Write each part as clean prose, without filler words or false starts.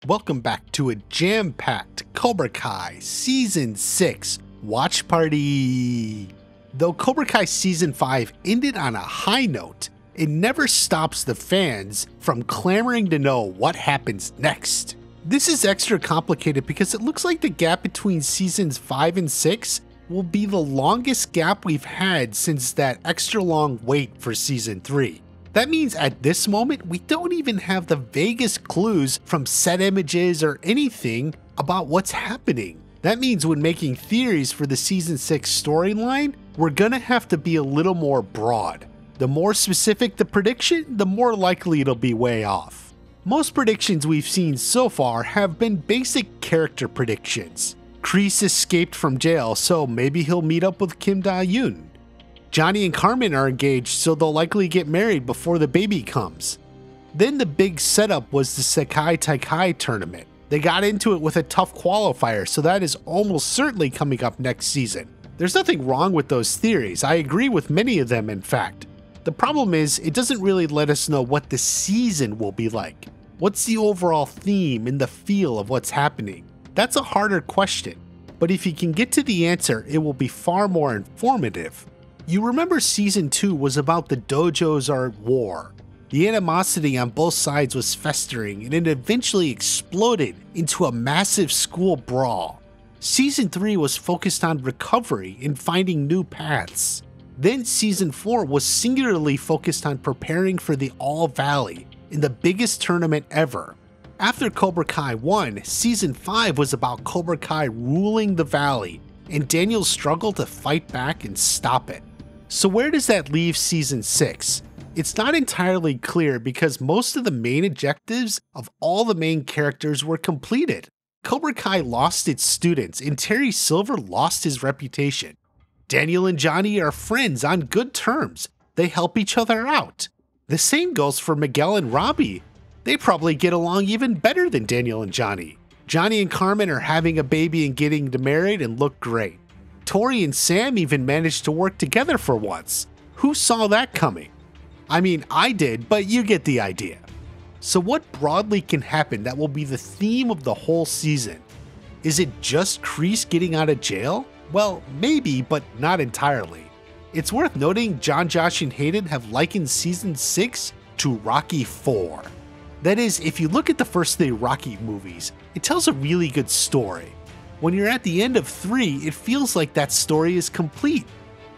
welcome back to a jam-packed Cobra Kai Season 6 watch party. Though Cobra Kai Season 5 ended on a high note, it never stops the fans from clamoring to know what happens next. This is extra complicated because it looks like the gap between Seasons 5 and 6 will be the longest gap we've had since that extra long wait for Season 3. That means at this moment, we don't even have the vaguest clues from set images or anything about what's happening. That means when making theories for the Season 6 storyline, we're gonna have to be a little more broad. The more specific the prediction, the more likely it'll be way off. Most predictions we've seen so far have been basic character predictions. Kreese escaped from jail, so maybe he'll meet up with Kim Da-yoon. Johnny and Carmen are engaged, so they'll likely get married before the baby comes. Then the big setup was the Sekai Taikai tournament. They got into it with a tough qualifier, so that is almost certainly coming up next season. There's nothing wrong with those theories, I agree with many of them in fact. The problem is, it doesn't really let us know what the season will be like. What's the overall theme and the feel of what's happening? That's a harder question, but if you can get to the answer, it will be far more informative. You remember Season 2 was about the dojos are at war. The animosity on both sides was festering and it eventually exploded into a massive school brawl. Season 3 was focused on recovery and finding new paths. Then Season 4 was singularly focused on preparing for the All Valley in the biggest tournament ever. After Cobra Kai 1, Season 5 was about Cobra Kai ruling the valley and Daniel's struggle to fight back and stop it. So where does that leave Season 6? It's not entirely clear because most of the main objectives of all the main characters were completed. Cobra Kai lost its students and Terry Silver lost his reputation. Daniel and Johnny are friends on good terms. They help each other out. The same goes for Miguel and Robbie. They probably get along even better than Daniel and Johnny. Johnny and Carmen are having a baby and getting married and look great. Tori and Sam even managed to work together for once. Who saw that coming? I mean, I did, but you get the idea. So what broadly can happen that will be the theme of the whole season? Is it just Kreese getting out of jail? Well, maybe, but not entirely. It's worth noting John, Josh, and Hayden have likened Season 6 to Rocky 4. That is, if you look at the first 3 Rocky movies, it tells a really good story. When you're at the end of 3, it feels like that story is complete.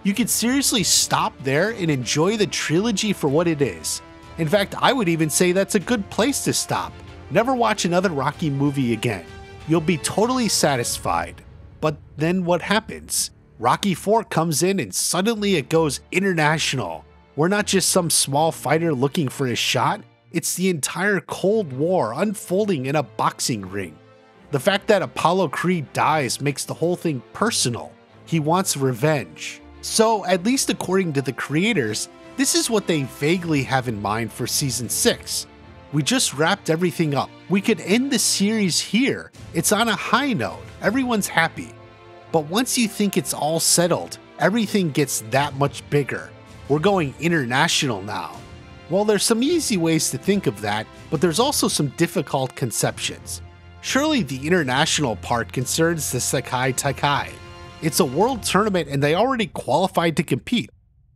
You could seriously stop there and enjoy the trilogy for what it is. In fact, I would even say that's a good place to stop. Never watch another Rocky movie again. You'll be totally satisfied. But then what happens? Rocky 4 comes in and suddenly it goes international. We're not just some small fighter looking for a shot, it's the entire Cold War unfolding in a boxing ring. The fact that Apollo Creed dies makes the whole thing personal. He wants revenge. So, at least according to the creators, this is what they vaguely have in mind for Season 6. We just wrapped everything up. We could end the series here. It's on a high note. Everyone's happy. But once you think it's all settled, everything gets that much bigger. We're going international now. Well, there's some easy ways to think of that, but there's also some difficult conceptions. Surely the international part concerns the Sekai Taikai. It's a world tournament and they already qualified to compete.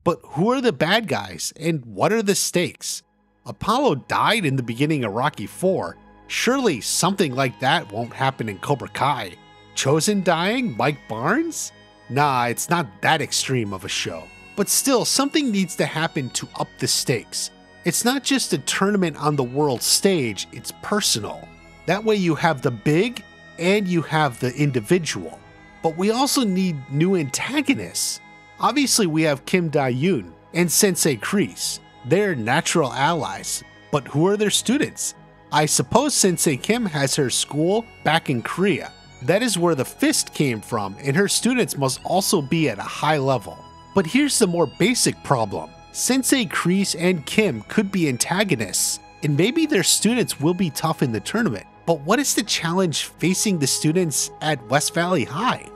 But who are the bad guys and what are the stakes? Apollo died in the beginning of Rocky 4. Surely something like that won't happen in Cobra Kai. Chozen dying? Mike Barnes? Nah, it's not that extreme of a show. But still, something needs to happen to up the stakes. It's not just a tournament on the world stage, it's personal. That way you have the big and you have the individual. But we also need new antagonists. Obviously we have Kim Da-yoon and Sensei Kreese. They're natural allies, but who are their students? I suppose Sensei Kim has her school back in Korea. That is where the fist came from, and her students must also be at a high level. But here's the more basic problem. Sensei Kreese and Kim could be antagonists, and maybe their students will be tough in the tournament. But what is the challenge facing the students at West Valley High?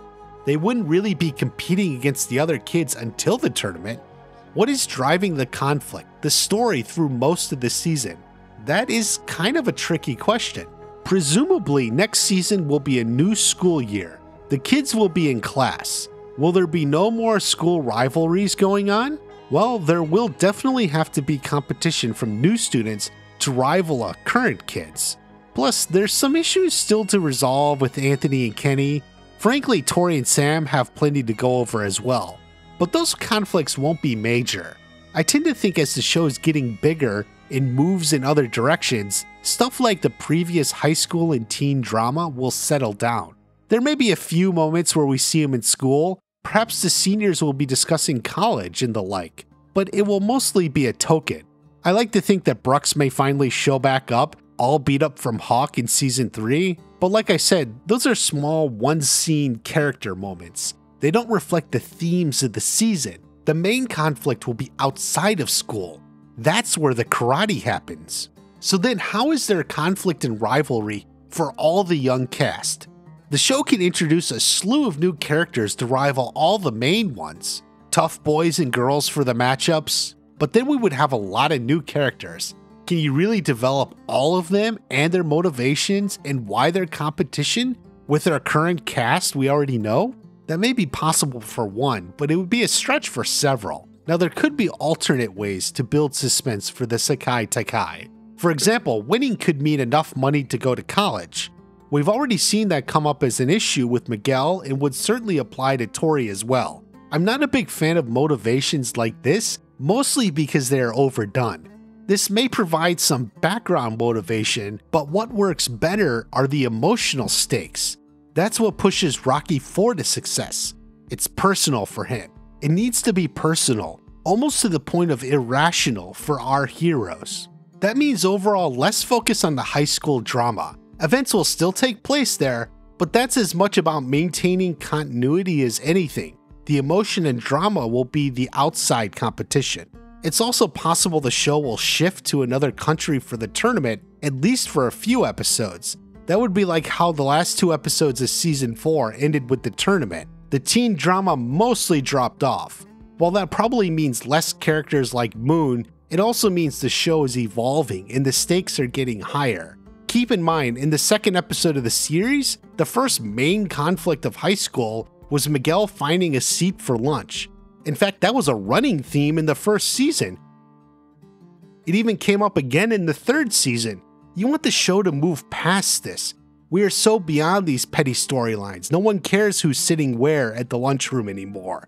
They wouldn't really be competing against the other kids until the tournament. What is driving the conflict, the story through most of the season? That is kind of a tricky question. Presumably, next season will be a new school year. The kids will be in class. Will there be no more school rivalries going on? Well, there will definitely have to be competition from new students to rival our current kids. Plus, there's some issues still to resolve with Anthony and Kenny. Frankly, Tori and Sam have plenty to go over as well. But those conflicts won't be major. I tend to think as the show is getting bigger and moves in other directions, stuff like the previous high school and teen drama will settle down. There may be a few moments where we see them in school. Perhaps the seniors will be discussing college and the like, but it will mostly be a token. I like to think that Brooks may finally show back up, all beat up from Hawk in season 3, but like I said, those are small one-scene character moments. They don't reflect the themes of the season. The main conflict will be outside of school. That's where the karate happens. So then how is there conflict and rivalry for all the young cast? The show can introduce a slew of new characters to rival all the main ones. Tough boys and girls for the matchups, but then we would have a lot of new characters. Can you really develop all of them and their motivations and why they're competition with our current cast we already know? That may be possible for one, but it would be a stretch for several. Now there could be alternate ways to build suspense for the Sekai Taikai. For example, winning could mean enough money to go to college. We've already seen that come up as an issue with Miguel and would certainly apply to Tori as well. I'm not a big fan of motivations like this, mostly because they are overdone. This may provide some background motivation, but what works better are the emotional stakes. That's what pushes Rocky 4 to success. It's personal for him. It needs to be personal, almost to the point of irrational for our heroes. That means overall less focus on the high school drama. Events will still take place there, but that's as much about maintaining continuity as anything. The emotion and drama will be the outside competition. It's also possible the show will shift to another country for the tournament, at least for a few episodes. That would be like how the last 2 episodes of season 4 ended with the tournament. The teen drama mostly dropped off. While that probably means less characters like Moon, it also means the show is evolving and the stakes are getting higher. Keep in mind, in the second episode of the series, the first main conflict of high school was Miguel finding a seat for lunch. In fact, that was a running theme in the first season. It even came up again in the 3rd season. You want the show to move past this. We are so beyond these petty storylines. No one cares who's sitting where at the lunchroom anymore.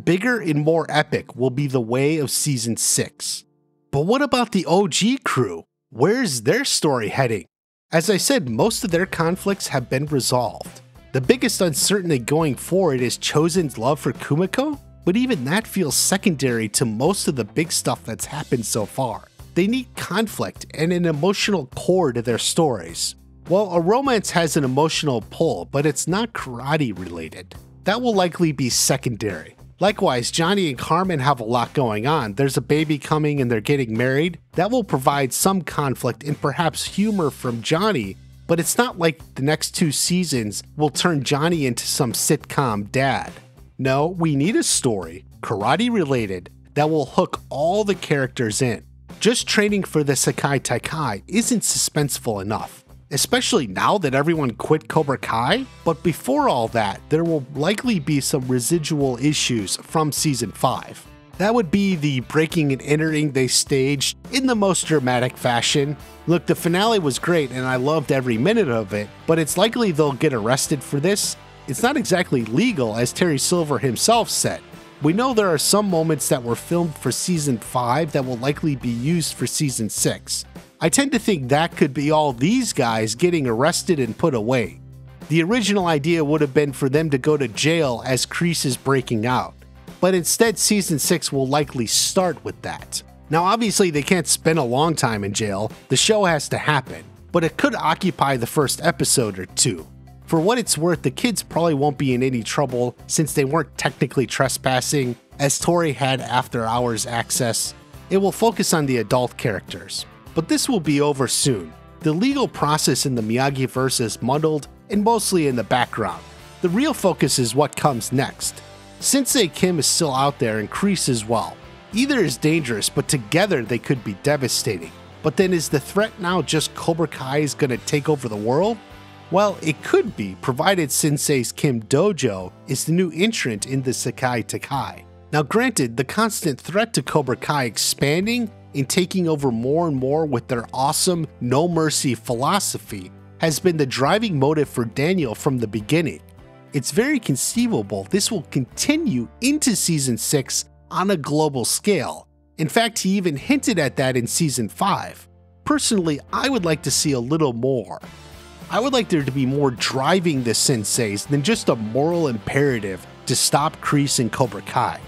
Bigger and more epic will be the way of season 6. But what about the OG crew? Where's their story heading? As I said, most of their conflicts have been resolved. The biggest uncertainty going forward is Chosen's love for Kumiko, but even that feels secondary to most of the big stuff that's happened so far. They need conflict and an emotional core to their stories. Well, a romance has an emotional pull, but it's not karate related. That will likely be secondary. Likewise, Johnny and Carmen have a lot going on. There's a baby coming and they're getting married. That will provide some conflict and perhaps humor from Johnny, but it's not like the next 2 seasons will turn Johnny into some sitcom dad. No, we need a story, karate related, that will hook all the characters in. Just training for the Sekai Taikai isn't suspenseful enough, especially now that everyone quit Cobra Kai. But before all that, there will likely be some residual issues from season 5. That would be the breaking and entering they staged in the most dramatic fashion. Look, the finale was great and I loved every minute of it, but it's likely they'll get arrested for this. It's not exactly legal, as Terry Silver himself said. We know there are some moments that were filmed for season 5 that will likely be used for season 6. I tend to think that could be all these guys getting arrested and put away. The original idea would have been for them to go to jail as Kreese is breaking out, but instead season 6 will likely start with that. Now obviously they can't spend a long time in jail, the show has to happen, but it could occupy the first episode or 2. For what it's worth, the kids probably won't be in any trouble since they weren't technically trespassing, as Tori had after hours access. It will focus on the adult characters. But this will be over soon. The legal process in the Miyagi-verse is muddled and mostly in the background. The real focus is what comes next. Sensei Kim is still out there and Kreese as well. Either is dangerous, but together they could be devastating. But then is the threat now just Cobra Kai is gonna take over the world? Well, it could be, provided Sensei's Kim Dojo is the new entrant in the Sekai Takai. Now granted, the constant threat to Cobra Kai expanding and taking over more and more with their awesome no mercy philosophy has been the driving motive for Daniel from the beginning. It's very conceivable this will continue into Season 6 on a global scale. In fact, he even hinted at that in Season 5. Personally, I would like to see a little more. I would like there to be more driving the senseis than just a moral imperative to stop Kreese and Cobra Kai.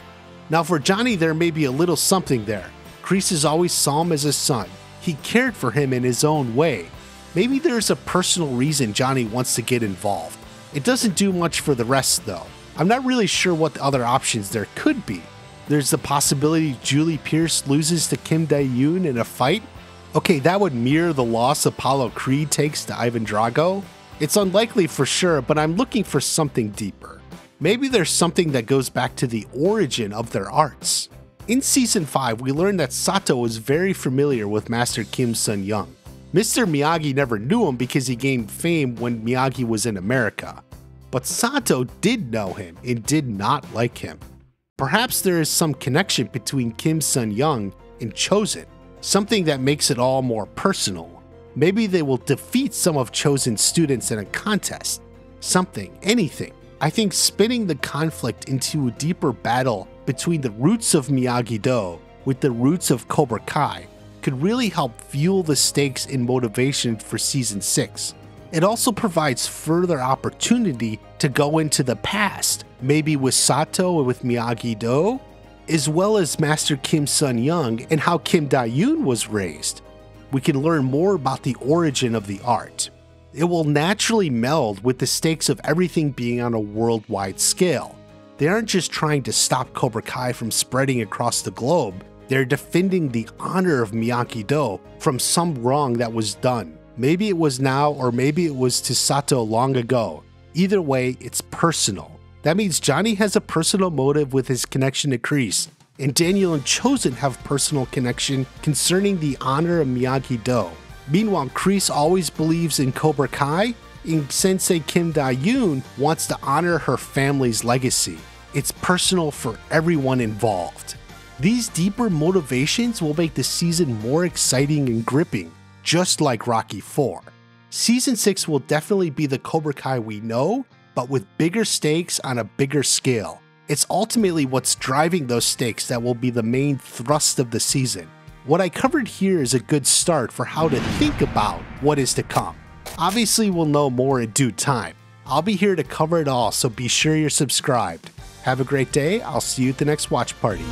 Now for Johnny, there may be a little something there. Kreese has always saw him as a son. He cared for him in his own way. Maybe there's a personal reason Johnny wants to get involved. It doesn't do much for the rest though. I'm not really sure what the other options there could be. There's the possibility Julie Pierce loses to Kim Dae-yoon in a fight. Okay, that would mirror the loss Apollo Creed takes to Ivan Drago. It's unlikely for sure, but I'm looking for something deeper. Maybe there's something that goes back to the origin of their arts. In Season 5, we learned that Sato was very familiar with Master Kim Sun-young. Mr. Miyagi never knew him because he gained fame when Miyagi was in America. But Sato did know him and did not like him. Perhaps there is some connection between Kim Sun-young and Chozen, something that makes it all more personal. Maybe they will defeat some of Chozen's students in a contest. Something, anything. I think spinning the conflict into a deeper battle between the roots of Miyagi-Do with the roots of Cobra Kai could really help fuel the stakes and motivation for Season 6. It also provides further opportunity to go into the past, maybe with Sato and with Miyagi-Do, as well as Master Kim Sun-young and how Kim Dae-yoon was raised. We can learn more about the origin of the art. It will naturally meld with the stakes of everything being on a worldwide scale. They aren't just trying to stop Cobra Kai from spreading across the globe, they're defending the honor of Miyagi-Do from some wrong that was done. Maybe it was now, or maybe it was to Sato long ago. Either way, it's personal. That means Johnny has a personal motive with his connection to Kreese, and Daniel and Chozen have personal connection concerning the honor of Miyagi-Do. Meanwhile, Kreese always believes in Cobra Kai, and Sensei Kim Dae-yoon wants to honor her family's legacy. It's personal for everyone involved. These deeper motivations will make the season more exciting and gripping, just like Rocky IV. Season 6 will definitely be the Cobra Kai we know, but with bigger stakes on a bigger scale. It's ultimately what's driving those stakes that will be the main thrust of the season. What I covered here is a good start for how to think about what is to come. Obviously, we'll know more in due time. I'll be here to cover it all, so be sure you're subscribed. Have a great day. I'll see you at the next watch party.